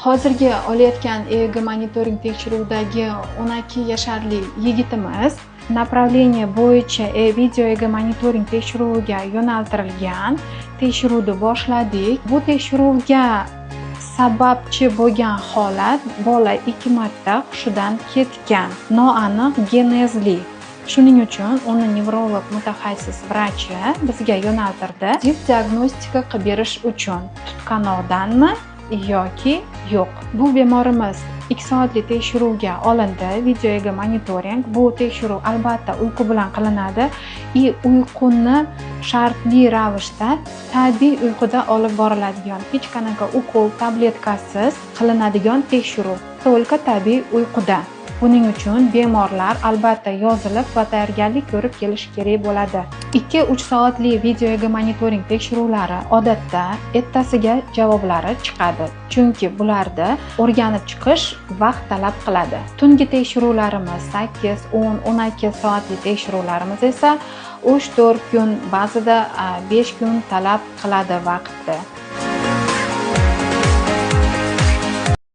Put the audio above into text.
Hozirgi olayotgan EEG monitoring tekshiruvidagi 12 yasharli yigitimiz направление bo'yicha video EEG monitoring tekshiruviga yo'naltirilgan. Tekshiruvni boshladik. Bu tekshiruvga sababchi bo'lgan holat bola 2 marta hushidan ketgan, noaniq genezli. Shuning uchun uni nevrolog mutaxassis vrachi bizga yo'naltirdi. Diagnostika qilib berish uchun tutqanoqdanmi yoki yo'q. Bu bemorimiz 2 soatli tekshiruvga olindi. Video EEG monitoring. Bu tekshiruv albatta uyqu bilan qilinadi. Uyquni shartli ravishda tabiiy uyquda olib boriladigan, hech qanaqa ukol tabletkasiz qilinadigan tekshiruv. To'lqa tabiiy uyquda. Buning uchun bemorlar albatta yozilib va tayyorgarlik ko'rib kelishi kerak bo'ladi. 2-3 soatli video EEG monitoring tekshiruvlari odatda ertasiga javoblari chiqadi. Chunki bularda o'rganib chiqish vaqt talab qiladi. Tungi tekshiruvlarimiz 8, 10, 12 soatli tekshiruvlarimiz esa 3-4 kun, ba'zida 5 kun talab qiladi vaqtni.